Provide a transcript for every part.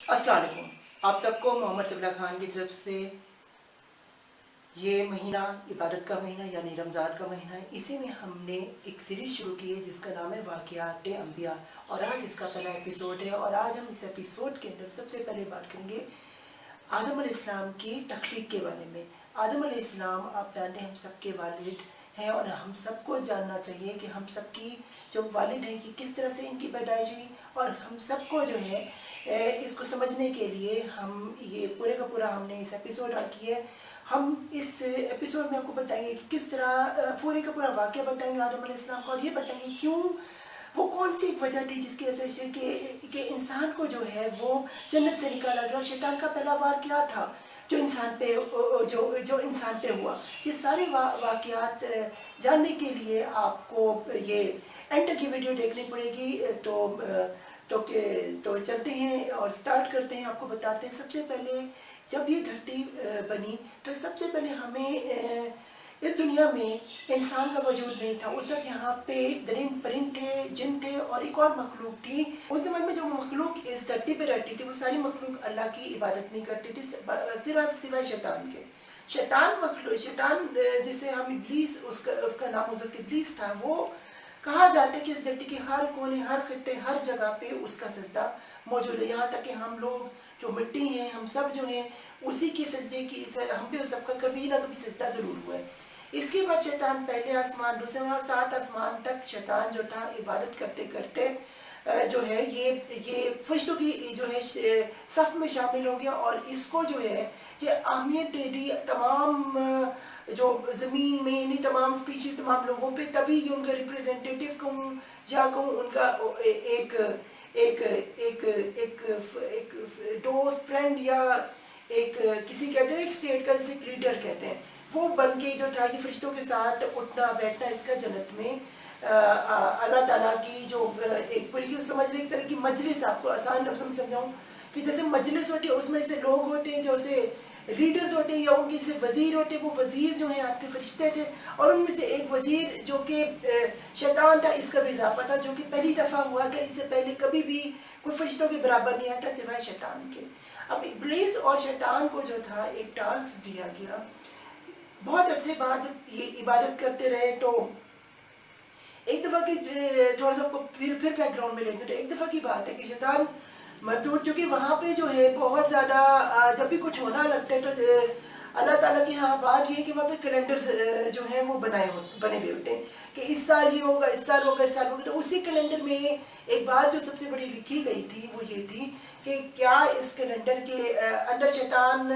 अस्सलाम वालेकुम। आप सबको मोहम्मद सबिला खान की तरफ से ये महीना इबादत का महीना यानी रमज़ान का महीना है। इसी में हमने एक सीरीज़ शुरू की है जिसका नाम है वाक़ियात अंबिया, और आज इसका पहला एपिसोड है। और आज हम इस एपिसोड के अंदर सबसे पहले बात करेंगे आदम अलैहिस्सलाम की तख्लीक के बारे में। आदम अलैहिस्सलाम आप जानते हैं हम सबके वालिद हैं, और हम सबको जानना चाहिए कि हम सबकी जो वालिद हैं कि किस तरह से इनकी पैदाइश हुई। और हम सबको जो है इसको समझने के लिए हम ये पूरे का पूरा हमने इस एपिसोड की है। हम इस एपिसोड में आपको बताएंगे कि किस तरह पूरे का पूरा वाक़या बताएंगे आदम अलैहिस्सलाम का, और ये बताएंगे क्यों वो कौन सी एक वजह थी जिसकी वजह से कि इंसान को जो है वो जन्नत से निकाला गया, और शैतान का पहला वार क्या था जो इंसान पे जो इंसान पे हुआ। ये सारे वाक़यात जानने के लिए आपको ये एंड तक की वीडियो देखनी पड़ेगी। तो चलते हैं और स्टार्ट करते हैं। आपको बताते हैं सबसे पहले जब ये धरती बनी तो सबसे पहले हमें इस दुनिया में इंसान का वजूद नहीं था। उस वक्त यहाँ पे दरिंद परिंद थे, जिन थे, और एक और मखलूक थी। उस समय में जो मखलूक इस धरती पे रहती थी वो सारी मखलूक अल्लाह की इबादत नहीं करती थी, सिर्फ सिवाय शैतान के। शैतान जिसे हम इब्लीस, उसका नाम हो सकता इब्लीस था। वो कहा जाता है कि इस धरती के हर कोने, हर खित्ते, हर जगह पे उसका सजदा मौजूद है। यहाँ तक कि हम लोग जो मिट्टी हैं, हम सब जो हैं उसी के सजदे की, हम पे उस सबका कभी ना कभी सजदा जरूर हुआ है। इसके बाद शैतान पहले आसमान, दूसरे और 7 आसमान तक शैतान जो था इबादत करते करते जो है ये फरिश्तों की जो है सफ में शामिल हो गया, और इसको जो है ये अहमियत दे दी तमाम जो ज़मीन में यानी तमाम स्पीशीज, तमाम लोगों पे। तभी ये उनका रिप्रेजेंटेटिव कहूँ या कहूँ उनका एक एक एक एक एक दोस्त, फ्रेंड, या एक किसी कहते हैं एक स्टेट का जैसे लीडर कहते हैं, वो बन के जो था ये फरिश्तों के साथ उठना बैठना इसका जन्नत में अल्लाह ताला की जो एक पूरी की समझने की तरह की मजलिस। आपको आसान लफ्ज़ में समझाऊँ कि जैसे मजलिस होती है उसमें से लोग होते हैं, जैसे लीडर्स होते हैं या उनके से वजीर होते हैं। वो वजीर जो है आपके फरिश्ते थे, और उनमें से एक वजीर जो कि शैतान था, इसका भी इजाफा था, जो कि पहली दफ़ा हुआ था। इससे पहले कभी भी कोई फरिश्तों के बराबर नहीं आया था सिवाय शैतान के। अब इब्लीस और शैतान को जो था एक टास्क दिया गया। बहुत अरसे बाद जब ये इबादत करते रहे तो एक दफ़ा की थोड़ा सा फिर बैकग्राउंड में ले जाते। एक दफ़ा की बात है कि शैतान मरदूद, चूँकि वहाँ पे जो है बहुत ज़्यादा जब भी कुछ होना लगता है तो अल्लाह ताला की यहाँ बात ये है कि वहाँ पे कैलेंडर्स जो हैं वो बने हुए होते हैं कि इस साल ये होगा, इस साल होगा, इस साल होगा। तो उसी कैलेंडर में एक बात जो सबसे बड़ी लिखी गई थी वो ये थी कि क्या इस कैलेंडर के अंदर शैतान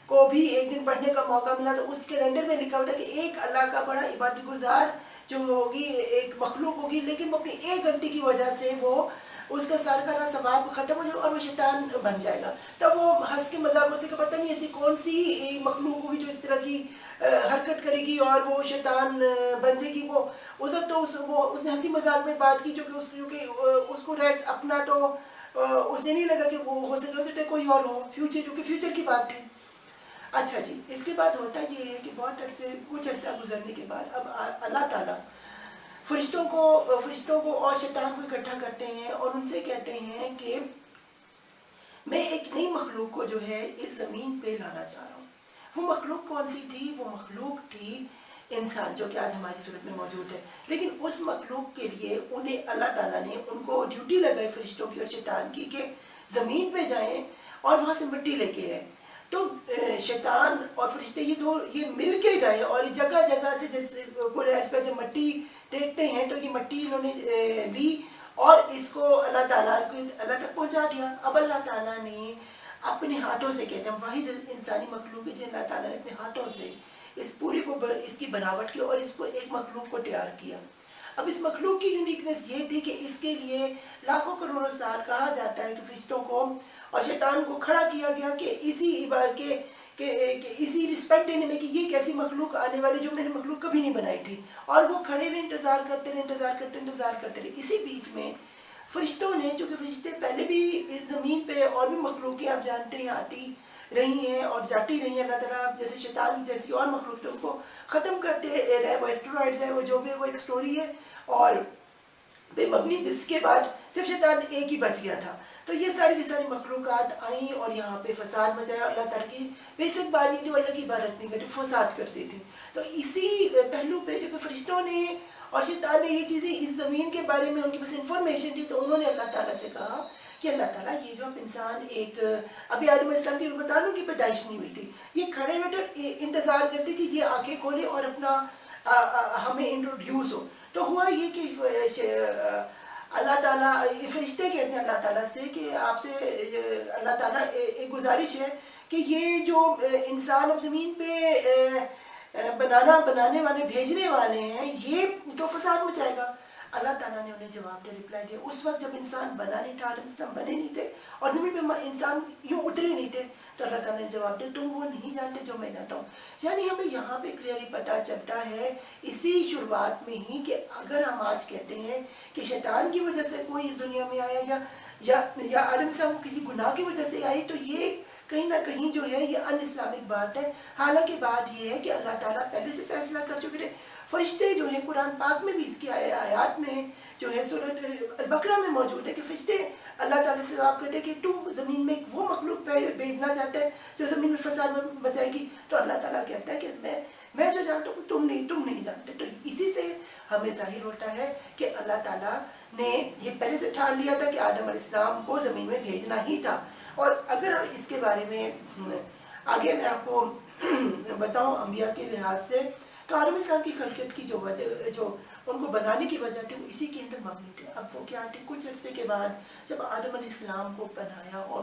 को भी एक दिन पढ़ने का मौका मिला। तो उस कैलेंडर में लिखा हुआ था कि एक अल्लाह का बड़ा इबादत गुजार जो होगी, एक मखलूक होगी, लेकिन वो अपनी एक गलती की वजह से वो उसका सारा सवाब खत्म हो जाएगा और वो शैतान बन जाएगा। तब वो हंस के मजाक से पता नहीं ऐसी कौन सी मखलूक होगी जो इस तरह की हरकत करेगी और वो शैतान बन जाएगी। वो उस वक्त तो उसने हंसी मजाक में बात की, जो कि उसको अपना तो उसे नहीं लगा कि वो हो सकता कोई और हो, फ्यूचर, जो कि फ्यूचर की बात थी। अच्छा जी, इसके बाद होता ये है कि कुछ अर्सा गुजरने के बाद अब अल्लाह ताला फरिश्तों को और शैतान को इकट्ठा करते हैं और उनसे कहते हैं कि मैं एक नई मखलूक को जो है इस ज़मीन पे लाना चाह रहा हूँ। वो मखलूक कौन सी थी? वो मखलूक थी इंसान, जो कि आज हमारी सूरत में मौजूद है। लेकिन उस मखलूक के लिए उन्हें अल्लाह ताला ने उनको ड्यूटी लगाई फरिश्तों की और शैतान की कि ज़मीन पे जाएं और वहाँ से मिट्टी लेके आए। तो शैतान और फरिश्ते ये मिल के गए और जगह जगह से, जैसे कोई जब मिट्टी देखते हैं तो ये मिट्टी इन्होंने ली और इसको अल्लाह ताला तक पहुंचा दिया। अब अल्लाह ताला ने अपने हाथों से, कहते हैं वही इंसानी मखलूक है जो अल्लाह ताला ने अपने हाथों से इस पूरी को इसकी बनावट की और इसको एक मखलूक को तैयार किया। अब इस मखलूक की यूनिकनेस ये थी कि इसके लिए लाखों करोड़ों साल कहा जाता है कि फरिश्तों को और शैतान को खड़ा किया गया कि इसी रिस्पेक्ट देने में कि ये कैसी मखलूक आने वाली जो मैंने मखलूक कभी नहीं बनाई थी। और वो खड़े हुए इंतजार करते रहे। इसी बीच में फरिश्तों ने, जो कि फरिश्ते पहले भी इस ज़मीन पे और भी मखलूक आप जानते हैं आती रही हैं और जाती रही हैं। अल्लाह ताला जैसे शैतान जैसी और मखलूक उनको ख़त्म करते रहे। वो एस्टेरॉइड्स है, वो जो भी वो एक स्टोरी है। और पे मबनी, जिसके बाद सिर्फ शैतान एक ही बच गया था। तो ये सारी की सारी मखलूक़ात आई और यहाँ पे फसाद मचाया। अल्लाह ताला की बेसिक बात ये थी, अल्लाह की इबादत नहीं करती, फसाद करती थी। तो इसी पहलू पे जो फरिश्तों ने और शैतान ने ये चीज़ें इस ज़मीन के बारे में, उनके पास इंफॉर्मेशन थी, तो उन्होंने अल्लाह ताला से कहा कि अल्लाह ताला ये जो अब इंसान एक, अभी आदम अलैहिस्सलाम की बता दूं कि पैदाइश नहीं हुई थी, ये खड़े हुए थे इंतज़ार करते कि ये आंखें खोले और अपना हमें इंट्रोड्यूस हो। तो हुआ ये कि अल्लाह ताला, फरिश्ते कहते हैं अल्लाह ताला से कि आपसे अल्लाह ताला एक गुजारिश है कि ये जो इंसान अब ज़मीन पे बनाने वाले, भेजने वाले हैं, ये तो फसाद मचाएगा। अल्लाह ताला ने उन्हें जवाब दे रिप्लाई दिया, उस वक्त जब इंसान बना नहीं था, आदम इस्लाम बने नहीं थे और ज़मीन पे इंसान यूँ उतरे नहीं थे, तो अल्लाह ताला ने जवाब दिया तुम वो नहीं जानते जो मैं जानता हूँ। यानी हमें यहाँ पे क्लियरली पता चलता है इसी शुरुआत में ही कि अगर हम आज कहते हैं कि शैतान की वजह से कोई इस दुनिया में आया या आदम इस्लाम किसी गुनाह की वजह से आई, तो ये कहीं ना कहीं जो है ये अन इस्लामिक बात है। हालांकि बात ये है कि अल्लाह ताला पहले से फैसला कर चुके थे। फरिश्ते जो है कुरान पाक में भी इसकी आयात में जो है सूरह अल-बकरा में मौजूद है कि फरिश्ते अल्लाह ताला से आप कहते हैं कि तू ज़मीन में वो मखलूक भेजना चाहता है जो ज़मीन में फसाद मचाएगी, तो अल्लाह ताला कहता है कि मैं जो जानता हूँ तुम नहीं जानते। तो इसी से हमें जाहिर होता है कि अल्लाह ताला ने ये पहले से ठान लिया था कि आदम अलैहिस्सलाम को ज़मीन में भेजना ही था। और अगर हम इसके बारे में आगे मैं आपको बताऊं अंबिया के लिहाज से, तो आदम अलैहिस्सलाम की खलकत की जो उनको बनाने की वजह थी वो इसी के अंदर मबनी थे। अब वो क्या थे, कुछ अर्से के बाद जब आदम अलैहिस्सलाम को बनाया और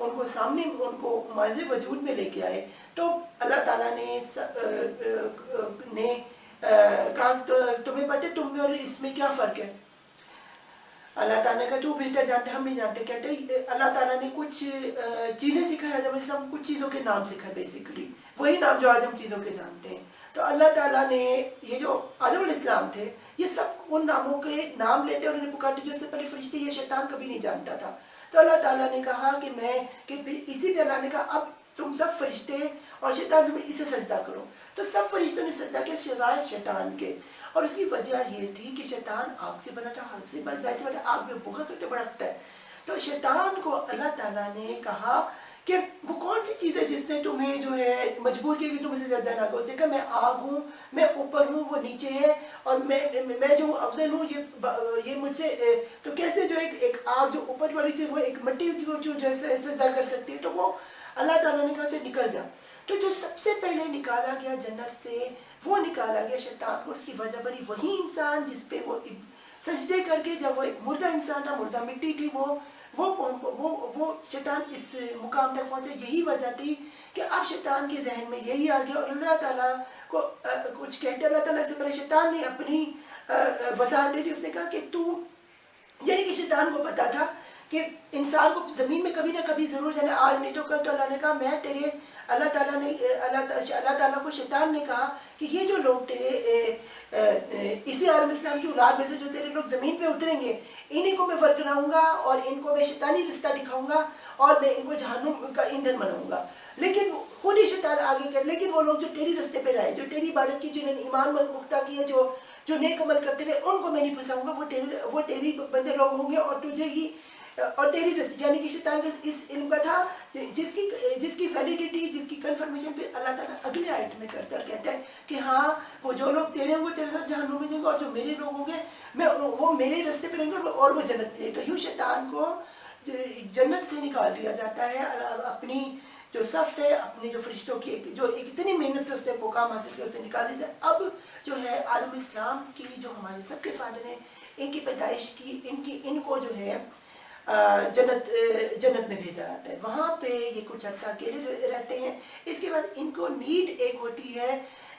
उनको सामने उनको माज़े वजूद में लेके आए, तो अल्लाह ताला ने कहा तुम्हें पता है तुम में और इसमें क्या फ़र्क है। अल्लाह ताला ने कहा तू बेहतर जानते, हम नहीं जानते। कहते अल्लाह ताला ने कुछ चीज़ें सिखाई आदम अलैहिस्सलाम, कुछ चीज़ों के नाम सिखाए, बेसिकली वही नाम जो आज हम चीज़ों के जानते हैं। तो अल्लाह ताला ने ये जो आदम अलैहिस्सलाम थे ये सब उन नामों के नाम लेते और उन्हें पुकारते जैसे पहले फरिश्ते ये शैतान कभी नहीं जानता था। तो अल्लाह ताला ने कहा कि इसी पे अल्लाह ने कहा अब तुम सब फरिश्ते और शैतान से इसे सजदा करो। तो सब फरिश्तों ने सजदा किया सिवाय शैतान के, और उसकी वजह ये थी कि शैतान आग से बना था, आग से बना, आग में बहुत से भड़कता है। तो शैतान को अल्लाह ताला ने कहा कि वो कौन सी चीज़ है जिसने तुम्हें जो है मजबूर किया कि तुम इसे सजदा ना करो। उसने कहा मैं आग हूँ, मैं ऊपर हूँ, वो नीचे है, और मैं जो अफजल हूँ ये मुझसे, तो कैसे जो एक आग जो ऊपर वाली चीज़ वो एक मिट्टी जो जैसे सजदा कर सकती है, तो वो अल्लाह ताला ने कहा उसे निकल जा। तो जो सबसे पहले निकाला गया जन्नत से वो निकाला गया शैतान को, उसकी वजह बनी वही इंसान जिसपे वो सजदे करके, जब वो एक मुर्दा इंसान था, मुर्दा मिट्टी थी, वो शैतान इस मुकाम तक पहुंचे। यही वजह थी कि अब शैतान के जहन में यही आ गया और अल्लाह ताला को कुछ कहते, अल्लाह ताला से पहले शैतान ने अपनी वजाहत दे दी। उसने कहा कि तू, यानी कि शैतान को पता था कि इंसान को ज़मीन में कभी ना कभी ज़रूर जाना, आज नहीं तो कल। तो अल्लाह ने कहा मैं तेरे, अल्लाह ताला को शैतान ने कहा कि ये जो लोग तेरे इसी आदम इस्लाम की औलाद में से जो तेरे लोग ज़मीन पे उतरेंगे, इन्हीं को मैं फर्क कराऊंगा और इनको मैं शैतानी रिश्ता दिखाऊंगा और मैं इनको जहन्नुम का ईंधन बनाऊंगा। लेकिन खुद ही शैतान आगे कर, लेकिन वो लोग जो तेरी रास्ते पे रहे, जो तेरी इबादत की, जिन्होंने ईमान मुख्ता किया, जो नेक अमल करते रहे, उनको मैं नहीं फंसाऊंगा। वो तेरी बंदे लोग होंगे और तुझे ही और तेरी रस्ती, यानी कि शैतान का इस इल्म का था जिसकी वैलिडिटी, जिसकी कंफर्मेशन फिर अल्लाह ताला अगले आयत में करता है, कहता है कि हाँ वो जो लोग तेरे होंगे तेरे साथ जहन्नुम में जाएंगे और जो मेरे लोग होंगे वो मेरे रास्ते पे रहेंगे और वो जन्नत में। तो यूँ शैतान को जन्नत से निकाल दिया जाता है। अपनी जो सफ़ है, अपने जो फरिश्तों की जो एक इतनी मेहनत से उसने मुकाम हासिल किया, उसे निकाल दिया जाए। अब जो है आदम इस्लाम की जो हमारे सबके फादर हैं, इनकी पैदाइश की इनको जो है जन्नत में भेजा जाता है। वहाँ पे ये कुछ अर्सा अकेले रहते हैं। इसके बाद इनको नीड एक होती है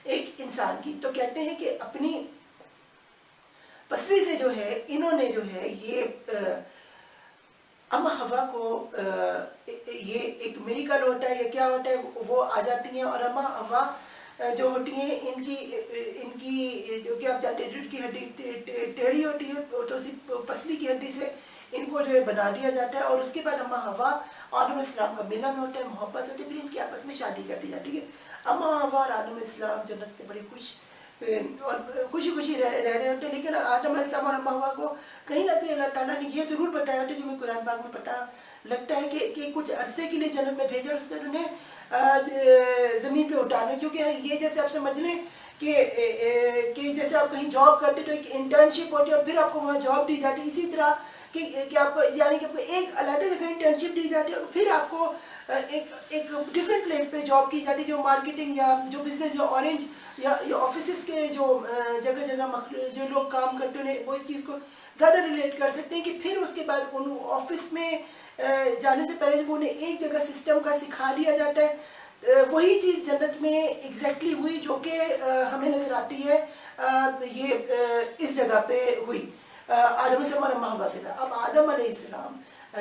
एक इंसान की। तो कहते हैं कि अपनी पसली से जो है इन्होंने जो है ये अम्मा हवा को ये एक मेरिकल होता है या क्या होता है, वो आ जाती हैं और अम्मा हवा जो होती हैं इनकी जो कि आप जानते हैं रीढ़ की हड्डी टेढ़ी होती है, तो उसी पसली की हड्डी से इनको जो है बना दिया जाता है। और उसके बाद अम्मा हवा और आदम इस्लाम का मिलन होता है, मोहब्बत होती है, फिर इनकी आपस में शादी कर दी जाती है। अम्मा हवा और आदम इस्लाम जन्नत में बड़े खुश اور خوشی خوشی رہ رہے ہوتے ہیں. لیکن آدم علیہ السلام اور اما حوا کو کہیں نہ کہیں اللہ تعالیٰ نے یہ ضرور بتایا ہوتا ہے جو ہمیں قرآن پاک میں پتہ لگتا ہے کہ کچھ عرصے کے لیے جنت میں بھیجا اور اس نے انہیں زمین پہ اٹھانا. کیونکہ یہ جیسے آپ سمجھ لیں کہ جیسے آپ کہیں جاب کرتے تو ایک انٹرنشپ ہوتی ہے اور پھر آپ کو وہاں جاب دی جاتی ہے. اسی طرح کہ آپ کو یعنی کہ آپ کو ایک علیحدہ جگہ انٹرنشپ دی جاتی ہے اور پھر آپ کو ایک ڈفرینٹ پلیس پہ جاب کی جاتی ہے جو مارکیٹنگ یا جو بزنس جو اورنج یا آفیسز کے جو جگہ جگہ جو لوگ کام کرتے ہیں وہ اس چیز کو زیادہ ریلیٹ کر سکتے ہیں کہ پھر اس کے بعد ان آفس میں جانے سے پہلے جب انہیں ایک جگہ سسٹم کا سکھا دیا جاتا ہے وہی چیز جنت میں ایگزیکٹلی ہوئی جو کہ ہمیں نظر آتی ہے یہ اس جگہ پہ ہوئی آدم علیہ السلام اور اما حوا کے ساتھ. اب آدم علیہ السلام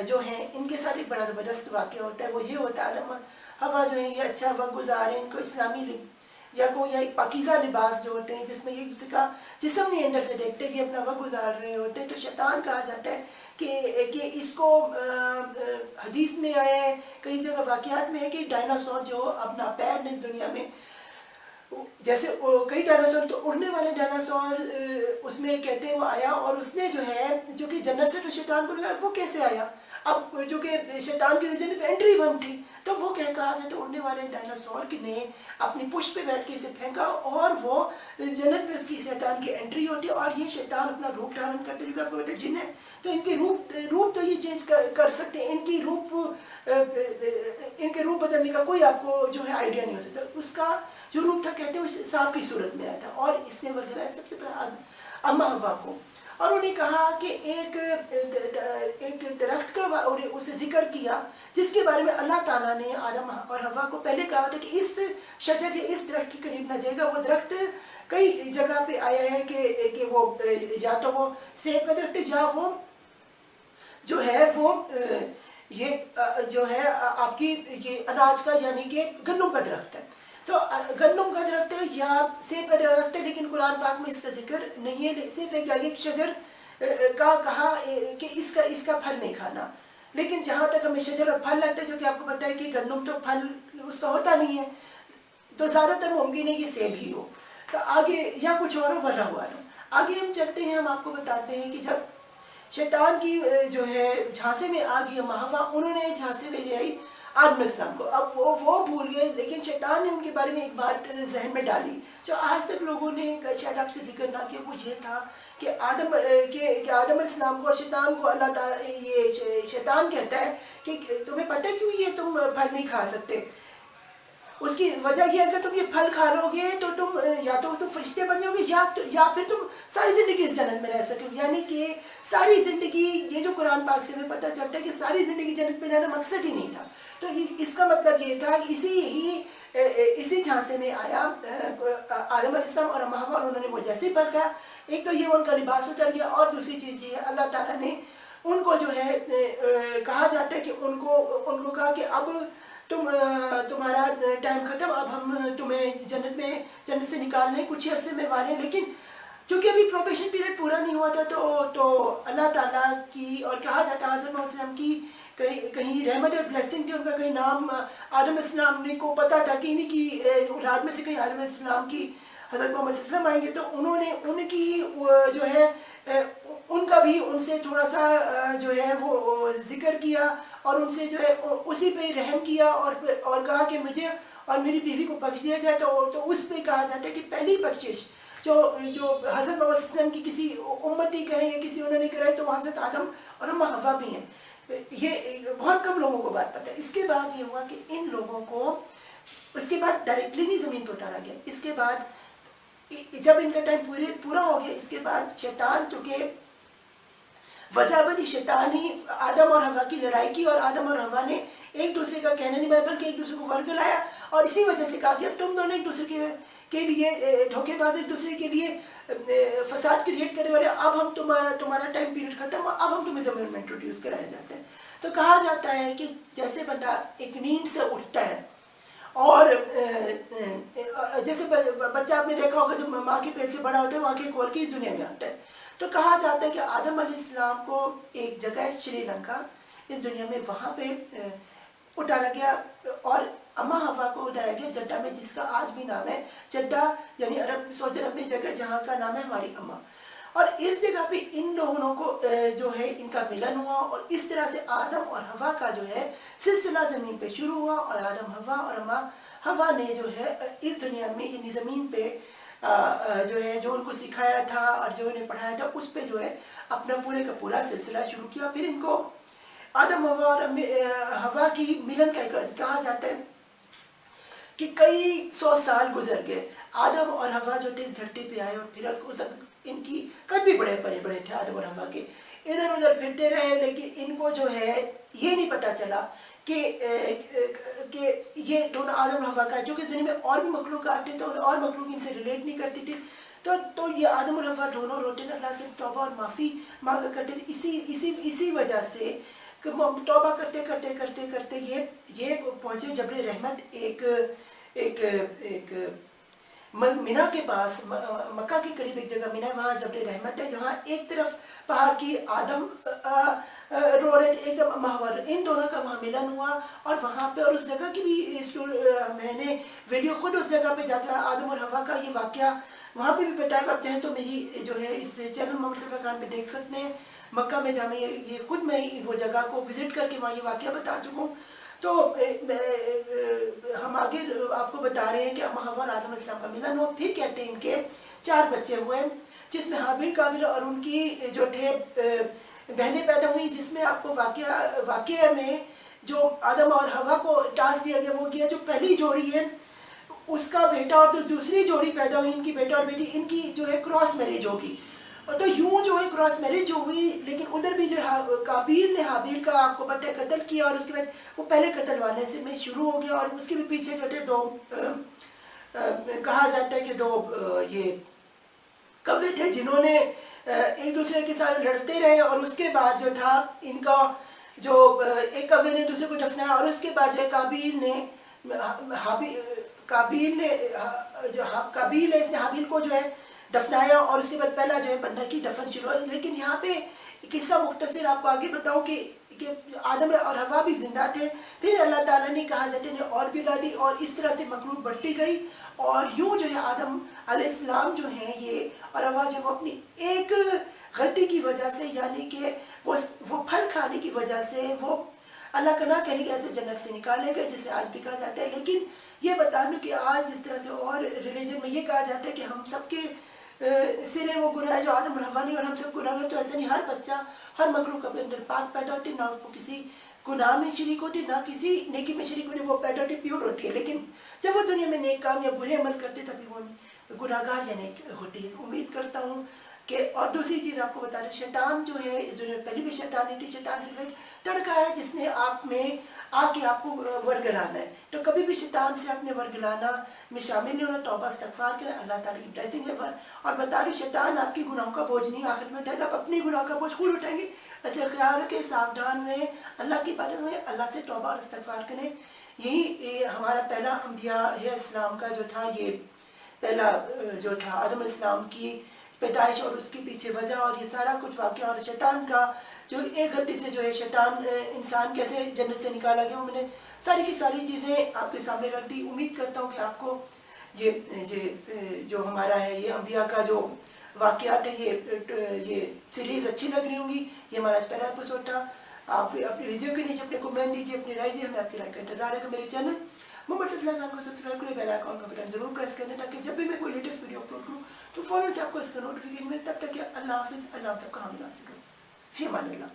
جو ہیں ان کے ساتھ ایک بڑا زبردست واقعہ ہوتا ہے. وہ یہ ہوتا ہے آدم اور حوا جو ہیں یہ اچھا وقت گزارے ان کو اسلامی یا کوئی ایک پاکیزہ لباس جو ہوتے ہیں جس میں ایک دوسرے کا جسم نہیں اندر سے دیکھتے کہ اپنا وقت گزار رہے ہوتے ہیں. تو شیطان کہا جاتا ہے کہ اس کو حدیث میں آیا ہے کئی جگہ واقعات میں ہے کہ ڈائناسور جو اپنا پیر نے اس دنیا میں جیسے کئی ڈائناسور تو اڑنے والے ڈائناسور اس میں کہتے ہیں وہ آیا اور اس نے جو ہے جو کہ جنت سے تو شیطان کو لگا وہ کیسے آیا. اب جو کہ شیطان کی جنت میں انٹری بند تھی تو وہ کہا جاتا ہے اڑنے والے ڈائناسور کی نے اپنی پشت پہ بیٹھ کے اسے پھینکا اور وہ جنت میں اس کی شیطان کی انٹری ہوتی ہے. اور یہ شیطان اپنا روپ دھارن کرتے جو کہ آپ کو کہتے ہیں جن ہے تو ان کے روپ تو یہ چینج کر سکتے ہیں. ان کے روپ بدلنے کا کوئی آپ کو جو ہے آئیڈیا نہیں ہو سکتا. اس کا جو روپ تھا کہتے ہیں اس سانپ کی صورت میں آیا تھا اور اس نے ورگلایا سب سے پہلے اما حوا کو اور انہیں کہا کہ ایک درخت کا اسے ذکر کیا جس کے بارے میں اللہ تعالیٰ نے آدم اور حوا کو پہلے کہا تھا کہ اس شجر یا اس درخت کے قریب نہ جائے گا. وہ درخت کئی جگہ پہ آیا ہے کہ وہ یا تو وہ سیب کا درخت یا وہ جو ہے وہ یہ جو ہے آپ کی یہ اناج کا یعنی کہ گندم کا درخت ہے. تو گندم کا درخت ہے یا سیب کا درخت ہے لیکن قرآن پاک میں اس کا ذکر نہیں ہے. صرف ایک شجر کا کہا کہ اس کا پھل نہیں کھانا. لیکن جہاں تک ہمیں شجر اور پھل لگتا ہے جو کہ آپ کو پتہ ہے کہ گندم تو پھل اس کا ہوتا نہیں ہے تو زیادہ تر ممکن ہے یہ سیب ہی ہو. تو آگے یا کچھ اور ولا ہوا نہ. آگے ہم چلتے ہیں. ہم آپ کو بتاتے ہیں کہ جب شیطان کی جو ہے جھانسے میں آ گئی اما حوا انہوں نے جھانسے میں لے آئی آدم علیہ السلام کو. اب وہ بھول گئے لیکن شیطان نے ان کے بارے میں ایک بات ذہن میں ڈالی جو آج تک لوگوں نے شاید آپ سے ذکر نہ کیا. وہ یہ تھا کہ آدم علیہ السلام کو اور شیطان کو اللہ تعالیٰ یہ شیطان کہتا ہے کہ تمہیں پتہ کیوں یہ تم پھل نہیں کھا سکتے. اس کی وجہ یہ اگر تم یہ پھل کھا لو گے تو تم یا تو تم فرشتے بن جاؤ گے یا پھر تم ساری زندگی اس جنت میں رہ سکو گے. یعنی کہ ساری زندگی یہ جو قرآن پاک سے ہمیں پتہ چلتا ہے کہ ساری زندگی جنت میں رہنا مقصد ہی نہیں تھا. تو اس کا مطلب یہ تھا اسی جھانسے میں آیا آدم علیہ السلام اور اما حوا اور انہوں نے وہ جیسے ہی پھل کھایا. ایک تو یہ ان کا لباس اتر گیا اور دوسری چیز یہ ہے اللہ تعالیٰ نے ان کو جو ہے کہا جاتا ہے کہ ان کو کہا کہ اب تمہارا ٹائم ختم. اب ہم تمہیں جنت سے نکالنے ہیں کچھ عرصے میں والے. لیکن چونکہ ابھی پروبیشن پیریڈ پورا نہیں ہوا تھا تو اللہ تعالیٰ کی اور کہا جاتا ہے حضرت محمد وسلم کی کہیں رحمت اور بلیسنگ تھی. ان کا کہیں نام آدم علیہ السلام نے کو پتا تھا کہ انہیں کی اولاد میں سے کہیں آدم علیہ السلام کی حضرت محمد صلی اللہ علیہ وسلم آئیں گے. تو انہوں نے ان کی جو ہے ان کا بھی ان سے تھوڑا سا جو ہے وہ ذکر کیا اور ان سے جو ہے اسی پہ رحم کیا اور کہا کہ مجھے اور میری بیوی کو بخش دیا جائے. تو اس پہ کہا جاتا ہے کہ پہلی بخشش جو حضرت محمد صلی اللہ علیہ وسلم کی کسی امتی کہیں یا کسی انہوں نے کرائی تو حضرت آدم اور اما حوا بھی ہیں. یہ بہت کم لوگوں کو بات پتہ ہے. اس کے بعد یہ ہوا کہ ان لوگوں کو اس کے بعد ڈائریکٹلی نہیں زمین پر اتارا گیا. اس کے بعد جب ان کا ٹائم پورا ہو گیا اس کے بعد شیطان چونکہ وجہ بنی شیطانی آدم اور حوا کی لڑائی کی اور آدم اور حوا نے ایک دوسرے کا کہنا نہیں مانا بلکہ ایک دوسرے کو ورگلایا اور اسی وجہ سے کہا کہ اب تم دونوں ایک دوسرے کے لیے دھوکے باز ایک دوسرے کے لیے فساد کریٹ کرنے والے. اب ہم تمہارا ٹائم پیریڈ ختم ہوا اب ہم تمہیں زمین میں انٹروڈیوس کرایا جاتا ہے. تو کہا جاتا ہے کہ جیسے بندہ ایک نیند سے اٹھتا ہے اور جیسے بچہ آپ نے دیکھا ہوگا جب ماں کے پیٹ سے بڑا ہوتا ہے آنکھیں کھول کے اس دنیا میں آتا ہے. تو کہا جاتا ہے کہ آدم علیہ السلام کو ایک جگہ ہے شری لنکا اس دنیا میں وہاں پہ اتارا گیا اور अम्मा हवा को उठाया गया जड्डा में, जिसका आज भी नाम है जड्डा, यानी अरब सऊदी अरब में जगह जहाँ का नाम है हमारी अम्मा। और इस जगह पे इन लोगों को जो है इनका मिलन हुआ, और इस तरह से आदम और हवा का जो है सिलसिला ज़मीन पे शुरू हुआ। और आदम हवा और अम्मा हवा ने जो है इस दुनिया में यानी ज़मीन पे जो है जो उनको सिखाया था और जो उन्हें पढ़ाया था उस पे जो है अपना पूरे का पूरा सिलसिला शुरू किया। फिर इनको आदम हवा और हवा की मिलन का कहा जाता है कि कई 100 साल गुजर गए। आदम और हवा जो थे इस धरती पे आए, और फिर उस इनकी कद भी बड़े बड़े थे आदम और हवा के, इधर उधर फिरते रहे, लेकिन इनको जो है ये नहीं पता चला कि ये दोनों आदम और हवा का, जो कि दुनिया में और भी मखलूक आते थे और मखलूक इनसे रिलेट नहीं करती थी, तो ये आदम और हवा दोनों रोते थे, अल्लाह से तौबा और माफ़ी मांगा करते थे। इसी वजह से तौबा करते करते करते करते ये पहुँचे जबल रहमत, एक मिना के पास, मक्का के करीब एक जगह मिना, वहाँ जबल रहमत है, जहाँ एक तरफ पहाड़ की आदम रो रहे थे, एक महवर, इन दोनों का वहाँ मिलन हुआ। और वहाँ पे, और उस जगह की भी मैंने वीडियो खुद उस जगह पे जाकर आदम और हवा का ये वाक़या वहाँ पे भी बताया। आप चाहें तो मेरी जो है इस चैनल मोहम्मद सफ़ा खान पे देख सकते हैं, मक्का में जहाँ ये खुद मैं वो जगह को विज़िट करके वहाँ ये वाक़या बता चुका हूँ। तो हम आगे आपको बता रहे हैं कि अम्मा हवा और आदम इस्लाम का मिलन हुआ। फिर कहते हैं इनके 4 बच्चे हुए, जिसमें हाबिल काबिल और उनकी जो थे बहनें पैदा हुई, जिसमें आपको वाक़या में जो आदम और हवा को टास्क दिया गया वो किया, जो पहली जोड़ी है उसका बेटा और जो दूसरी जोड़ी पैदा हुई, इनकी बेटा और बेटी, इनकी जो है क्रॉस मैरिज होगी। तो यूं जो है क्रॉस मैरिज हो गई, लेकिन उधर भी जो काबिल ने हाबिल का आपको पता है कत्ल किया, और उसके बाद वो पहले कत्ल वाले से में शुरू हो गया। और उसके भी पीछे जो थे दो कहा जाता है कि 2 ये कव्वे थे, जिन्होंने एक दूसरे के साथ लड़ते रहे, और उसके बाद जो था इनका जो एक कव्वे ने दूसरे को दफनाया, और उसके बाद जो काबिल ने इसने हाबिल को जो है दफनाया, और उसके बाद पहला जो है बंदा की दफन शुरू हुआ। लेकिन यहाँ पे किस्सा मुख्तसर आपको आगे बताऊँ कि आदम और हवा भी जिंदा थे, फिर अल्लाह ताला ने कहा जाते ने और भी डाली, और इस तरह से मखलूक बढ़ती गई। और यूं जो है आदम अलैहिस्सलाम जो हैं ये और हवा जो वो अपनी एक गलती की वजह से, यानी कि वो फल खाने की वजह से वो अल्लाह का ना कहने के ऐसे जन्नत से निकाले गए, जिसे आज भी कहा जाता है। लेकिन ये बता दूं कि आज जिस तरह से और रिलीजन में ये कहा जाता है कि हम सबके सिरे वो गुनाह जो आदम और हवा नहीं, और हम सब गुनाहगार, तो ऐसा नहीं। हर बच्चा, हर मखलूक अपने अंदर पाक पैदा होती, ना उसको किसी गुनाह में शरीक होती, ना किसी नेकी में शरीक होती, वो पैदा होती प्योर होती है। लेकिन जब वो दुनिया में नेक काम या बुरे अमल करते तभी वो गुनाहगार या नेक होती है। उम्मीद करता हूँ कि, और दूसरी चीज़ आपको बता रहे, शैतान जो है इस दुनिया में पहले भी शैतान नहीं थी, शैतान सिर्फ एक तड़का है जिसने आप में आके आपको वर्गलाना है। तो कभी भी शैतान से अपने वर्गलाना में शामिल नहीं होना, तौबा इस्तगफार करें, अल्लाह ताला की ब्लेसिंग है। और बता रही शैतान आपकी गुनाहों का बोझ नहीं आखिर में उठाएगा, आप अपने गुनाहों का बोझ खुद उठाएंगे। इसलिए ख्याल रखें, सावधान रहें, अल्लाह की बात में अल्लाह से तौबा और इस्तगफार करें। यही हमारा पहला अंबिया है इस्लाम का जो था, ये पहला जो था आदम इस्लाम की पैदाइश और उसके पीछे वजह, और ये सारा कुछ वाक़या, और शैतान का जो एक गलती से जो है शैतान इंसान कैसे जन्नत से निकाला गया, वो मैंने सारी की सारी चीज़ें आपके सामने रख दी। उम्मीद करता हूँ कि आपको ये जो हमारा है ये अंबिया का जो वाक़यात है ये सीरीज़ अच्छी लग रही होंगी। ये हमारा पहला एपिसोड था। आप अपनी वीडियो के नीचे अपने कमेंट दीजिए, अपनी राय दीजिए, हमें आपकी राय का इंतजार है। मेरे चैनल मोहम्मद सफ़ा खान को सब्सक्राइब करें, बेल आइकन का बटन जरूर प्रेस करें, ताकि जब भी मैं कोई लेटेस्ट वीडियो अपलोड करूँ तो फौरन से आपको इसका नोटिफिकेशन मिले। तब तक अल्लाह हाफिज़, अल्लाह सबका हामी नासिर हो। फ़ी अमान अल्लाह।